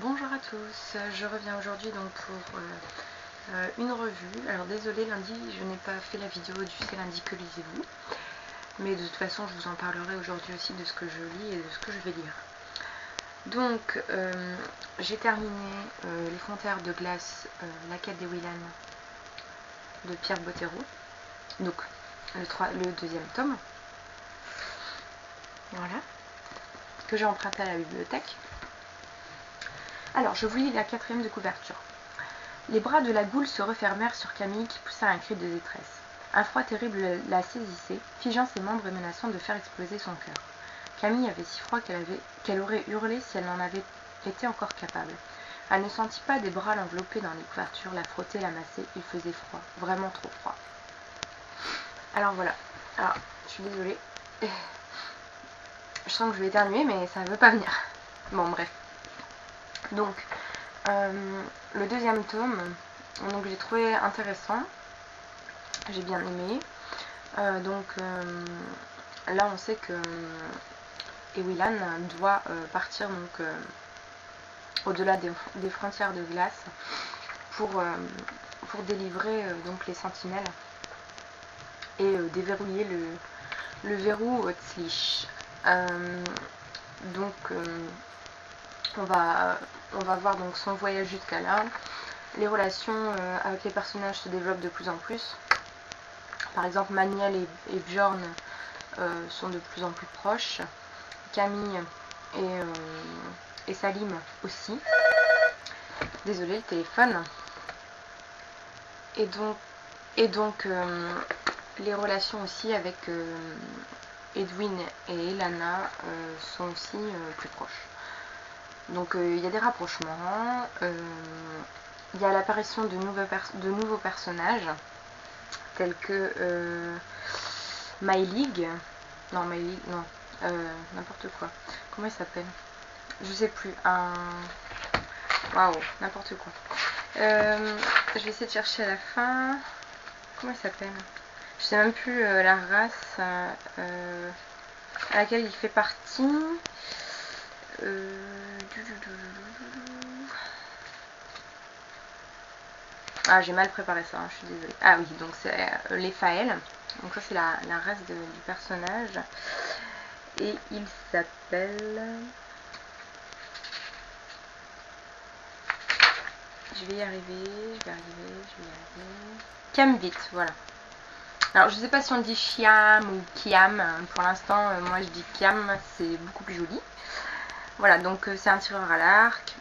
Bonjour à tous, je reviens aujourd'hui donc pour une revue. Alors désolé, lundi je n'ai pas fait la vidéo du C'est lundi que lisez-vous, mais de toute façon je vous en parlerai aujourd'hui aussi de ce que je lis et de ce que je vais lire. Donc j'ai terminé Les Frontières de glace, la quête des Willan de Pierre Bottero, donc le deuxième tome, voilà, que j'ai emprunté à la bibliothèque. Alors, je vous lis la quatrième de couverture. Les bras de la goule se refermèrent sur Camille qui poussa un cri de détresse. Un froid terrible la saisissait, figeant ses membres et menaçant de faire exploser son cœur. Camille avait si froid qu'elle aurait hurlé si elle n'en avait été encore capable. Elle ne sentit pas des bras l'envelopper dans les couvertures, la frotter, la masser. Il faisait froid, vraiment trop froid. Alors voilà. Alors, je suis désolée. Je sens que je vais éternuer, mais ça ne veut pas venir. Bon, bref. Donc, le deuxième tome, donc j'ai trouvé intéressant, j'ai bien aimé. Là, on sait que Willan doit partir donc au-delà des frontières de glace pour délivrer donc les sentinelles et déverrouiller le verrou Tzlich. On va voir donc son voyage jusqu'à là. Les relations avec les personnages se développent de plus en plus. Par exemple, Maniel et Bjorn sont de plus en plus proches. Camille et Salim aussi. Désolée, le téléphone. Et donc les relations aussi avec Edwin et Elana sont aussi plus proches. Donc il y a des rapprochements, il y a l'apparition de nouveaux personnages tels que Mylig, n'importe quoi. Comment il s'appelle? Je sais plus. Waouh, n'importe quoi. Je vais essayer de chercher à la fin. Comment il s'appelle? Je sais même plus la race à laquelle il fait partie. J'ai mal préparé ça, je suis désolée. Ah oui, donc c'est les Faël. Donc ça c'est la race du personnage. Et il s'appelle... Je vais y arriver. Kamvit, voilà. Alors je sais pas si on dit Chiam ou Kiam. Pour l'instant, moi je dis Kiam, c'est beaucoup plus joli. Voilà, donc c'est un tireur à l'arc.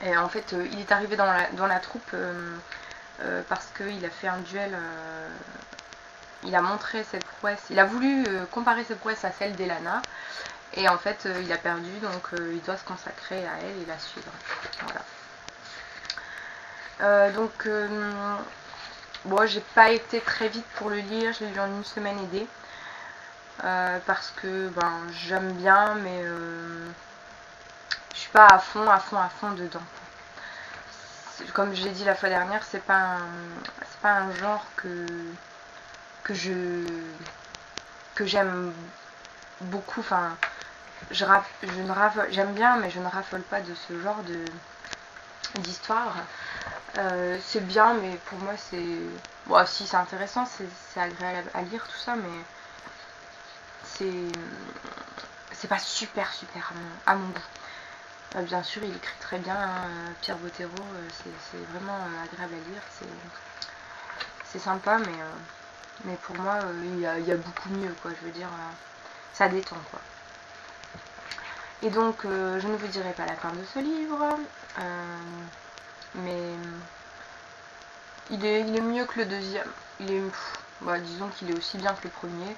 Et en fait, il est arrivé dans la troupe parce qu'il a fait un duel. Il a montré cette prouesse. Il a voulu comparer ses prouesses à celle d'Elana. Et en fait, il a perdu, donc il doit se consacrer à elle et la suivre. Voilà. Bon, j'ai pas été très vite pour le lire. Je l'ai lu en une semaine aidée. Parce que j'aime bien, mais je suis pas à fond dedans. Comme je l'ai dit la fois dernière, c'est pas un genre que j'aime beaucoup. Enfin, j'aime bien, mais je ne raffole pas de ce genre d'histoire. C'est bien, mais pour moi c'est... Bon, si c'est intéressant, c'est agréable à lire tout ça, mais c'est pas super à mon goût. Bien sûr, il écrit très bien, hein, Pierre Bottero, c'est vraiment agréable à lire, c'est sympa, mais pour moi, il y a beaucoup mieux, quoi. Je veux dire, ça détend, quoi. Et donc, je ne vous dirai pas la fin de ce livre, mais il est mieux que le deuxième. Disons qu'il est aussi bien que le premier.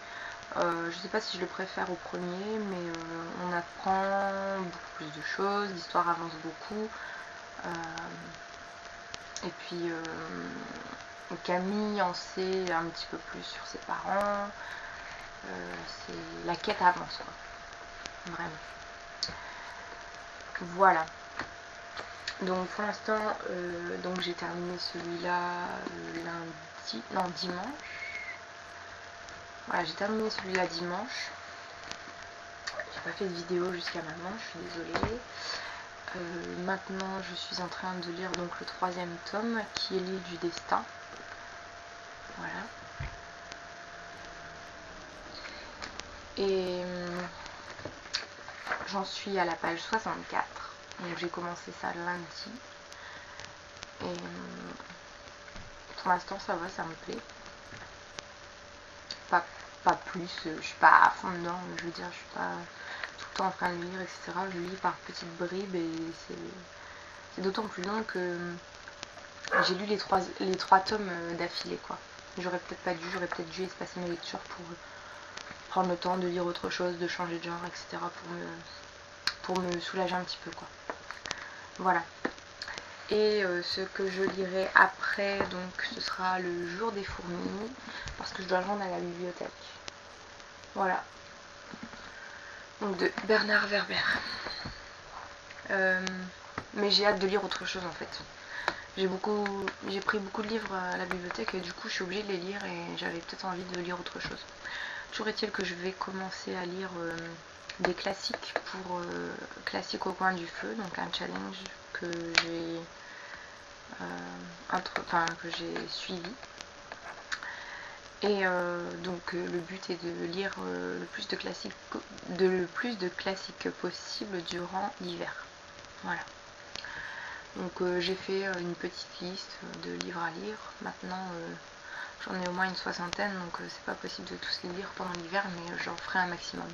Je sais pas si je le préfère au premier, mais on apprend beaucoup plus de choses, l'histoire avance beaucoup. Et puis Camille en sait un petit peu plus sur ses parents. La quête avance, quoi. Vraiment. Voilà. Donc pour l'instant, j'ai terminé celui-là dimanche. Voilà, j'ai terminé celui-là dimanche. J'ai pas fait de vidéo jusqu'à maintenant, je suis désolée. Maintenant je suis en train de lire donc le 3e tome qui est l'île du destin. Voilà. Et j'en suis à la page 64. Donc j'ai commencé ça lundi. Et pour l'instant ça va, ça me plaît. Pas plus, je suis pas à fond dedans, je veux dire, je suis pas tout le temps en train de lire, etc. Je lis par petites bribes et c'est d'autant plus long que j'ai lu les trois tomes d'affilée, quoi. J'aurais peut-être dû espacer mes lectures pour prendre le temps de lire autre chose, de changer de genre, etc. pour me soulager un petit peu, quoi. Voilà. Et ce que je lirai après, donc ce sera le jour des fourmis, parce que je dois le rendre à la bibliothèque. Voilà. Donc de Bernard Werber. Mais j'ai hâte de lire autre chose en fait. J'ai pris beaucoup de livres à la bibliothèque et du coup je suis obligée de les lire et j'avais peut-être envie de lire autre chose. Toujours est-il que je vais commencer à lire des classiques pour Classique au coin du feu, donc un challenge que j'ai suivi. Et donc le but est de lire le plus de classiques possible durant l'hiver. Voilà. Donc j'ai fait une petite liste de livres à lire. Maintenant j'en ai au moins une 60aine, donc c'est pas possible de tous les lire pendant l'hiver, mais j'en ferai un maximum.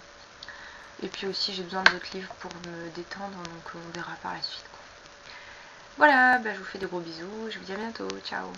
Et puis aussi j'ai besoin d'autres livres pour me détendre, donc on verra par la suite, quoi. Voilà, je vous fais des gros bisous, je vous dis à bientôt, ciao.